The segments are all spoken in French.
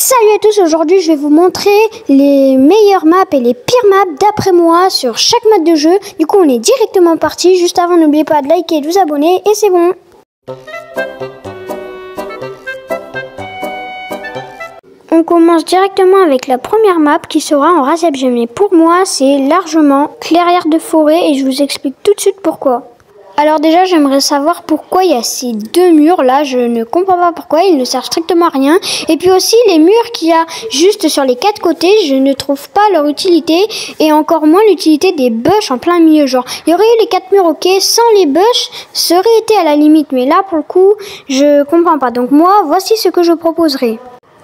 Salut à tous, aujourd'hui je vais vous montrer les meilleures maps et les pires maps d'après moi sur chaque map de jeu. Du coup on est directement parti, juste avant n'oubliez pas de liker et de vous abonner et c'est bon. On commence directement avec la première map qui sera en Razia Gem. Et pour moi c'est largement clairière de forêt et je vous explique tout de suite pourquoi. Alors déjà, j'aimerais savoir pourquoi il y a ces deux murs là, je ne comprends pas pourquoi, ils ne servent strictement à rien. Et puis aussi les murs qu'il y a juste sur les quatre côtés, je ne trouve pas leur utilité et encore moins l'utilité des bush en plein milieu. Genre, il y aurait eu les quatre murs ok, sans les bush, ça aurait été à la limite, mais là pour le coup, je comprends pas. Donc moi, voici ce que je proposerai.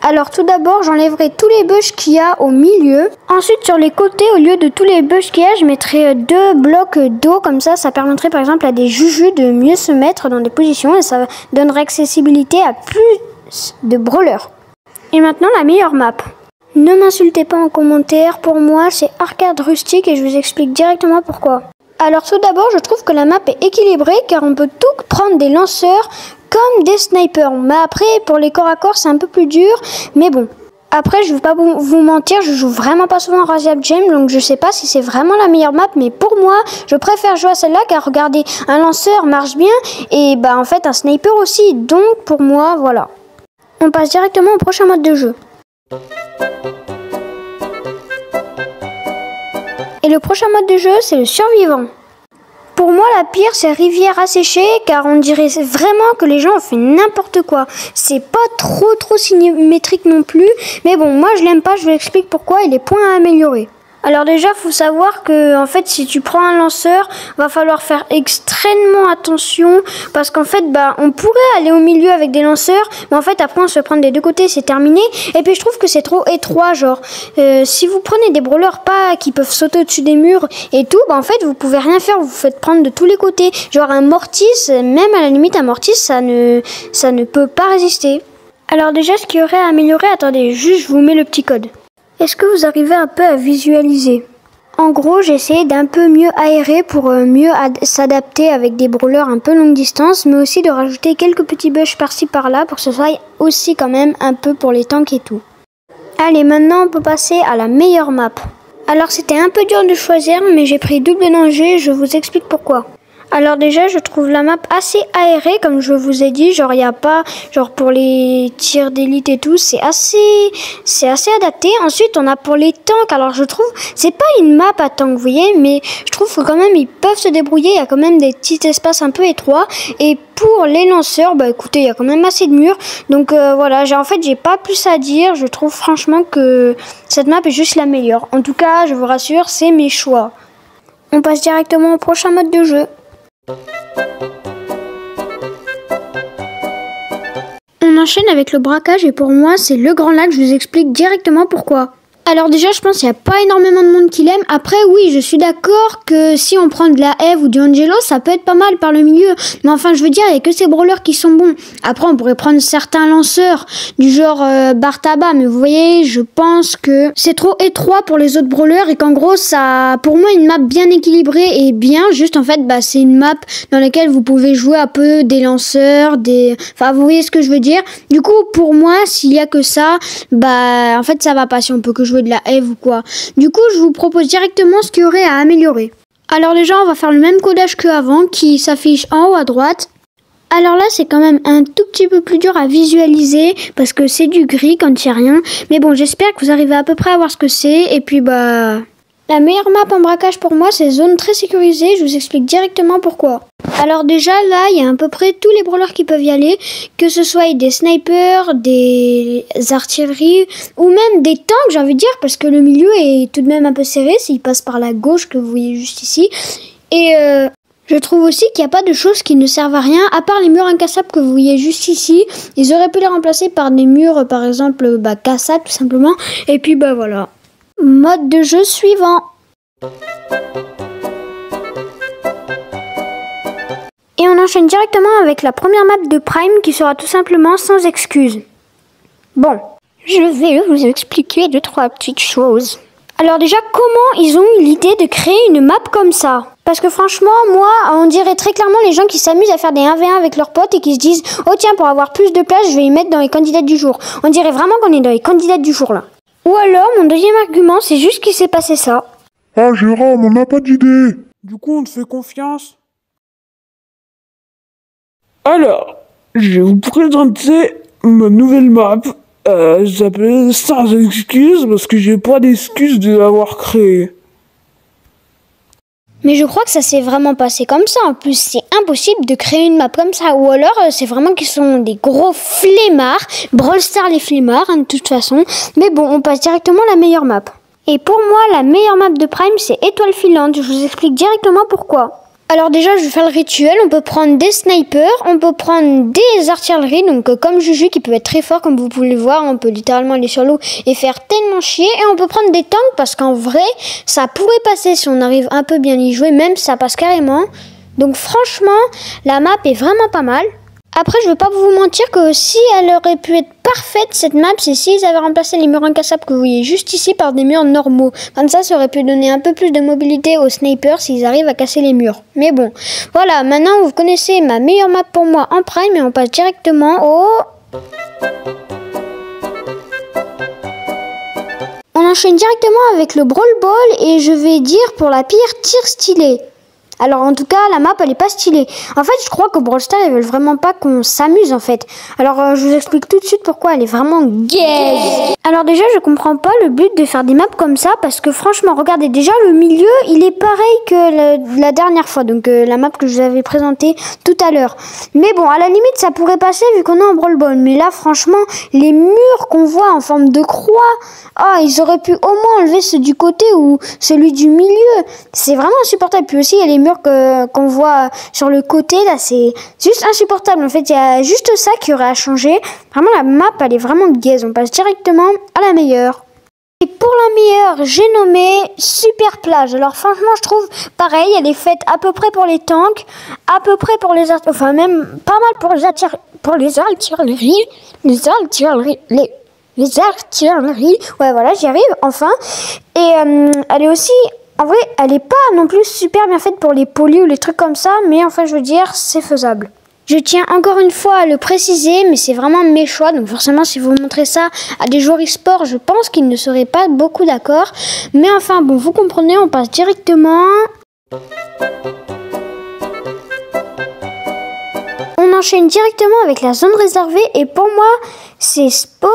Alors tout d'abord, j'enlèverai tous les bush qu'il y a au milieu. Ensuite, sur les côtés, au lieu de tous les bush qu'il y a, je mettrai deux blocs d'eau. Comme ça permettrait par exemple à des jujus de mieux se mettre dans des positions et ça donnerait accessibilité à plus de brawlers. Et maintenant, la meilleure map. Ne m'insultez pas en commentaire, pour moi c'est arcade rustique et je vous explique directement pourquoi. Alors tout d'abord, je trouve que la map est équilibrée car on peut tout prendre des lanceurs comme des snipers. Mais après, pour les corps à corps, c'est un peu plus dur. Mais bon, après, je ne vais pas vous mentir, je joue vraiment pas souvent à Razia Gem, donc je sais pas si c'est vraiment la meilleure map. Mais pour moi, je préfère jouer à celle-là car regardez, un lanceur marche bien et bah en fait un sniper aussi. Donc pour moi, voilà. On passe directement au prochain mode de jeu. Et le prochain mode de jeu, c'est le survivant. Pour moi, la pire, c'est Rivière asséchée, car on dirait vraiment que les gens ont fait n'importe quoi. C'est pas trop symétrique non plus, mais bon, moi je l'aime pas, je vous explique pourquoi et les points à améliorer. Alors déjà, faut savoir que en fait, si tu prends un lanceur, va falloir faire extrêmement attention parce qu'en fait, on pourrait aller au milieu avec des lanceurs, mais en fait, après, on se prend des deux côtés, c'est terminé. Et puis, je trouve que c'est trop étroit, genre, si vous prenez des brawlers pas qui peuvent sauter au-dessus des murs et tout, en fait, vous pouvez rien faire, vous vous faites prendre de tous les côtés. Genre un Mortis, même à la limite, un Mortis, ça ne peut pas résister. Alors déjà, ce qu'il y aurait à améliorer, attendez, juste, je vous mets le petit code. Est-ce que vous arrivez un peu à visualiser? En gros, j'ai essayé d'un peu mieux aérer pour mieux s'adapter avec des brawlers un peu longue distance, mais aussi de rajouter quelques petits bush par-ci par-là pour que ce soit aussi quand même un peu pour les tanks et tout. Allez, maintenant on peut passer à la meilleure map. Alors c'était un peu dur de choisir, mais j'ai pris double danger, je vous explique pourquoi. Alors déjà, je trouve la map assez aérée, comme je vous ai dit, genre il n'y a pas, genre pour les tirs d'élite et tout, c'est assez adapté. Ensuite, on a pour les tanks, alors je trouve, c'est pas une map à tank, vous voyez, mais je trouve que quand même ils peuvent se débrouiller, il y a quand même des petits espaces un peu étroits. Et pour les lanceurs, écoutez, il y a quand même assez de murs, donc voilà, j'ai pas plus à dire, je trouve franchement que cette map est juste la meilleure. En tout cas, je vous rassure, c'est mes choix. On passe directement au prochain mode de jeu. On enchaîne avec le braquage et pour moi c'est le Grand Lac, je vous explique directement pourquoi. Alors déjà je pense qu'il n'y a pas énormément de monde qui l'aime. Après oui, je suis d'accord que si on prend de la Eve ou du Angelo, ça peut être pas mal par le milieu. Mais enfin je veux dire, il n'y a que ces brawlers qui sont bons. Après on pourrait prendre certains lanceurs du genre Bartaba. Mais vous voyez, je pense que c'est trop étroit pour les autres brawlers. Et qu'en gros ça, pour moi une map bien équilibrée et bien juste en fait c'est une map dans laquelle vous pouvez jouer un peu des lanceurs, enfin vous voyez ce que je veux dire. Du coup pour moi s'il y a que ça, en fait ça va pas si on peut que jouer de la Eve ou quoi. Du coup, je vous propose directement ce qu'il y aurait à améliorer. Alors déjà, on va faire le même codage qu'avant qui s'affiche en haut à droite. Alors là, c'est quand même un tout petit peu plus dur à visualiser parce que c'est du gris quand il n'y a rien. Mais bon, j'espère que vous arrivez à peu près à voir ce que c'est. Et puis la meilleure map en braquage pour moi, c'est zone très sécurisée. Je vous explique directement pourquoi. Alors déjà là, il y a à peu près tous les brawlers qui peuvent y aller, que ce soit des snipers, des artilleries ou même des tanks, j'ai envie de dire, parce que le milieu est tout de même un peu serré, s'il passe par la gauche que vous voyez juste ici. Et je trouve aussi qu'il n'y a pas de choses qui ne servent à rien, à part les murs incassables que vous voyez juste ici. Ils auraient pu les remplacer par des murs, par exemple, cassables tout simplement. Et puis voilà. Mode de jeu suivant. Et on enchaîne directement avec la première map de Prime qui sera tout simplement sans excuse. Bon, je vais vous expliquer 2-3 petites choses. Alors déjà, comment ils ont eu l'idée de créer une map comme ça? Parce que franchement, moi, on dirait très clairement les gens qui s'amusent à faire des 1v1 avec leurs potes et qui se disent « Oh tiens, pour avoir plus de place, je vais y mettre dans les candidats du jour. » On dirait vraiment qu'on est dans les candidats du jour, là. Ou alors, mon deuxième argument, c'est juste qu'il s'est passé ça. Ah, Jérôme, on n'a pas d'idée. Du coup, on te fait confiance. Alors, je vais vous présenter ma nouvelle map. Elle s'appelle Sans Excuses parce que j'ai pas d'excuses de l'avoir créée. Mais je crois que ça s'est vraiment passé comme ça. En plus, c'est impossible de créer une map comme ça. Ou alors, c'est vraiment qu'ils sont des gros flemmards. Brawl Stars les flemmards, hein, de toute façon. Mais bon, on passe directement à la meilleure map. Et pour moi, la meilleure map de Prime, c'est Étoile Filante. Je vous explique directement pourquoi. Alors déjà, je vais faire le rituel. On peut prendre des snipers, on peut prendre des artilleries, donc comme Juju qui peut être très fort, comme vous pouvez le voir. On peut littéralement aller sur l'eau et faire tellement chier. Et on peut prendre des tanks parce qu'en vrai, ça pourrait passer si on arrive un peu bien y jouer. Même ça passe carrément. Donc franchement, la map est vraiment pas mal. Après, je vais pas vous mentir que si elle aurait pu être parfaite, cette map, c'est s'ils avaient remplacé les murs incassables que vous voyez juste ici par des murs normaux. Comme ça aurait pu donner un peu plus de mobilité aux snipers s'ils arrivent à casser les murs. Mais bon, voilà, maintenant vous connaissez ma meilleure map pour moi en Prime et on passe directement au... On enchaîne directement avec le Brawl Ball et je vais dire pour la pire tir stylé. Alors en tout cas, la map elle est pas stylée. En fait, je crois que Brawl Stars ils veulent vraiment pas qu'on s'amuse en fait. Alors je vous explique tout de suite pourquoi elle est vraiment gaze. Alors déjà, je comprends pas le but de faire des maps comme ça parce que franchement, regardez déjà le milieu, il est pareil que la dernière fois. Donc la map que je vous avais présentée tout à l'heure. Mais bon, à la limite, ça pourrait passer vu qu'on est en Brawl Ball. Mais là, franchement, les murs qu'on voit en forme de croix, ils auraient pu au moins enlever ceux du côté ou celui du milieu. C'est vraiment insupportable. Puis aussi, il y a les murs qu'on voit sur le côté là, c'est juste insupportable. En fait, il y a juste ça qui aurait à changer. Vraiment, la map elle est vraiment gaze. On passe directement à la meilleure. Et pour la meilleure, j'ai nommé Super Plage. Alors franchement, je trouve pareil, elle est faite à peu près pour les tanks, à peu près pour les enfin même pas mal pour les artilleries, les artilleries. Ouais, voilà, j'y arrive enfin. Et elle est aussi en vrai, elle est pas non plus super bien faite pour les polis ou les trucs comme ça, mais enfin, je veux dire, c'est faisable. Je tiens encore une fois à le préciser, mais c'est vraiment mes choix, donc forcément, si vous montrez ça à des joueurs e-sport, je pense qu'ils ne seraient pas beaucoup d'accord. Mais enfin, bon, vous comprenez, on passe directement. On enchaîne directement avec la zone réservée, et pour moi, c'est sport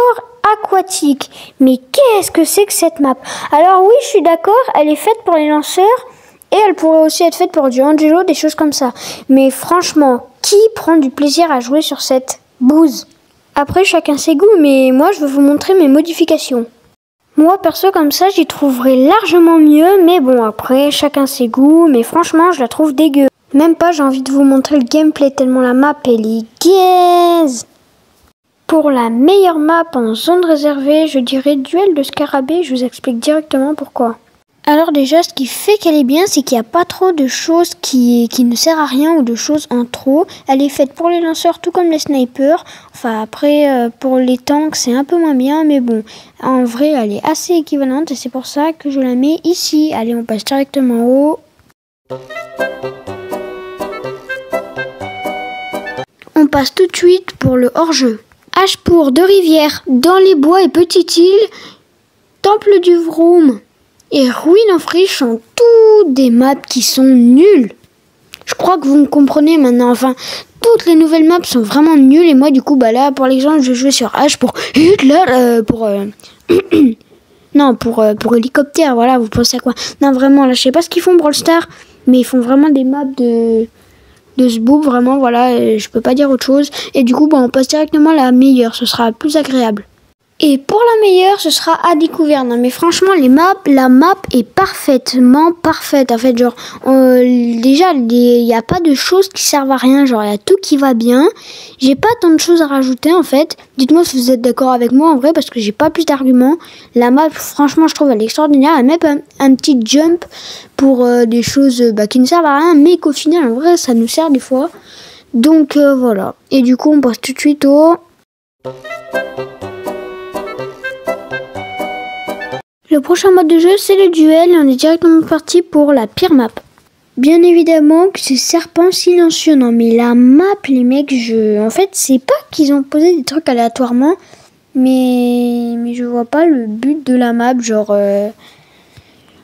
aquatique. Mais qu'est-ce que c'est que cette map? Alors oui, je suis d'accord, elle est faite pour les lanceurs et elle pourrait aussi être faite pour du Angelo, des choses comme ça. Mais franchement, qui prend du plaisir à jouer sur cette bouse? Après, chacun ses goûts, mais moi, je vais vous montrer mes modifications. Moi, perso, comme ça, j'y trouverais largement mieux, mais bon, après, chacun ses goûts, mais franchement, je la trouve dégueu. Même pas, j'ai envie de vous montrer le gameplay tellement la map, elle est gaze. Pour la meilleure map en zone réservée, je dirais duel de scarabée, je vous explique directement pourquoi. Alors déjà, ce qui fait qu'elle est bien, c'est qu'il n'y a pas trop de choses qui ne servent à rien ou de choses en trop. Elle est faite pour les lanceurs, tout comme les snipers. Enfin après, pour les tanks, c'est un peu moins bien, mais bon, en vrai, elle est assez équivalente et c'est pour ça que je la mets ici. Allez, on passe directement au... On passe tout de suite pour le hors-jeu. Ashpour de Rivière, Dans les bois et Petite île, Temple du Vroom et Ruine en friche sont toutes des maps qui sont nulles. Je crois que vous me comprenez maintenant. Enfin, toutes les nouvelles maps sont vraiment nulles et moi du coup, bah là, pour l'exemple, je jouais sur H pour Hitler, non, pour hélicoptère. Voilà, vous pensez à quoi? Non, vraiment, là, je sais pas ce qu'ils font Brawl Stars, mais ils font vraiment des maps de ce boob, vraiment, voilà, je peux pas dire autre chose. Et du coup, bah, on passe directement à la meilleure, ce sera plus agréable. Et pour la meilleure, ce sera à découvert. Non, mais franchement, la map est parfaitement parfaite. En fait, genre, déjà, il n'y a pas de choses qui servent à rien. Genre, il y a tout qui va bien. J'ai pas tant de choses à rajouter, en fait. Dites-moi si vous êtes d'accord avec moi, en vrai, parce que j'ai pas plus d'arguments. La map, franchement, je trouve elle est extraordinaire. Elle met un petit jump pour des choses qui ne servent à rien, mais qu'au final, en vrai, ça nous sert des fois. Donc, voilà. Et du coup, on passe tout de suite au... Le prochain mode de jeu, c'est le duel et on est directement parti pour la pire map. Bien évidemment que c'est serpent silencieux. Non mais la map, les mecs, en fait, c'est pas qu'ils ont posé des trucs aléatoirement, mais je vois pas le but de la map, genre...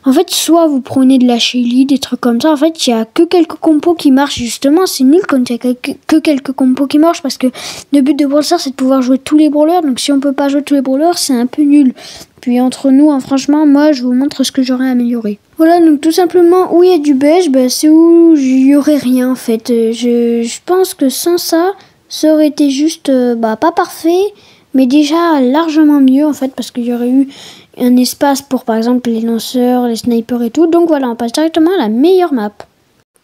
En fait, soit vous prenez de la Shelly, des trucs comme ça. En fait, il y a que quelques compos qui marchent, justement. C'est nul quand il y a que quelques compos qui marchent, parce que le but de Brawl Stars, c'est de pouvoir jouer tous les brawlers. Donc si on peut pas jouer tous les brawlers, c'est un peu nul. Puis entre nous, hein, franchement, moi, je vous montre ce que j'aurais amélioré. Voilà, donc tout simplement, où il y a du beige, bah, c'est où il y aurait rien, en fait. Je pense que sans ça, ça aurait été juste, pas parfait, mais déjà largement mieux, en fait, parce qu'il y aurait eu un espace pour, par exemple, les lanceurs, les snipers et tout. Donc voilà, on passe directement à la meilleure map.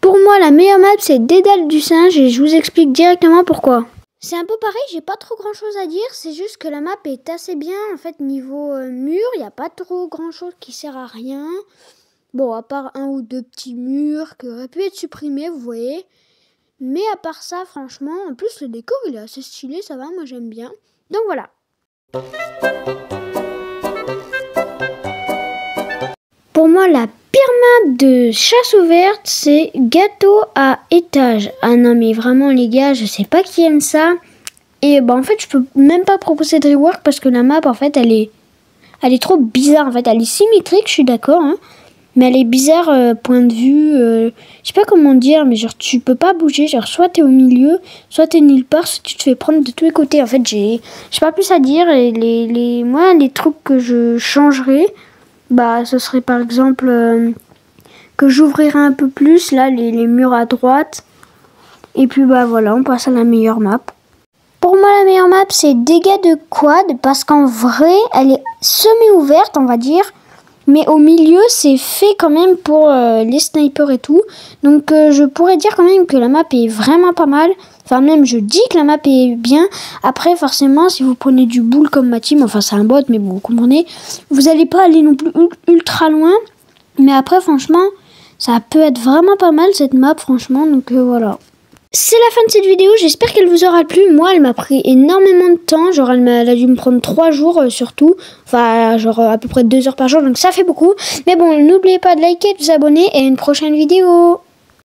Pour moi, la meilleure map, c'est Dédale du singe, et je vous explique directement pourquoi. C'est un peu pareil, j'ai pas trop grand chose à dire, c'est juste que la map est assez bien, en fait, niveau mur, il n'y a pas trop grand chose qui sert à rien. Bon, à part un ou deux petits murs qui auraient pu être supprimés, vous voyez. Mais à part ça, franchement, en plus le décor il est assez stylé, ça va, moi j'aime bien. Donc voilà. Pour moi, la pire map de chasse ouverte, c'est gâteau à étage. Ah non mais vraiment les gars, je sais pas qui aime ça. Et en fait, je peux même pas proposer de rework parce que la map, en fait, elle est trop bizarre. En fait, elle est symétrique, je suis d'accord, hein. Mais elle est bizarre, point de vue, je sais pas comment dire, mais genre tu peux pas bouger, genre soit t'es au milieu, soit t'es nulle part, soit tu te fais prendre de tous les côtés. En fait, j'ai pas plus à dire, et moi, les trucs que je changerais, ce serait par exemple que j'ouvrirais un peu plus, là, les murs à droite, et puis voilà, on passe à la meilleure map. Pour moi, la meilleure map, c'est dégâts de quad, parce qu'en vrai, elle est semi-ouverte, on va dire. Mais au milieu, c'est fait quand même pour les snipers et tout. Donc je pourrais dire quand même que la map est vraiment pas mal. Enfin même, je dis que la map est bien. Après, forcément, si vous prenez du bull comme ma team, enfin c'est un bot, mais bon, vous comprenez, vous n'allez pas aller non plus ultra loin. Mais après, franchement, ça peut être vraiment pas mal cette map, franchement. Donc voilà. C'est la fin de cette vidéo, j'espère qu'elle vous aura plu. Moi, elle m'a pris énormément de temps, genre elle a dû me prendre 3 jours surtout, enfin genre à peu près 2 heures par jour, donc ça fait beaucoup. Mais bon, n'oubliez pas de liker, de vous abonner et à une prochaine vidéo.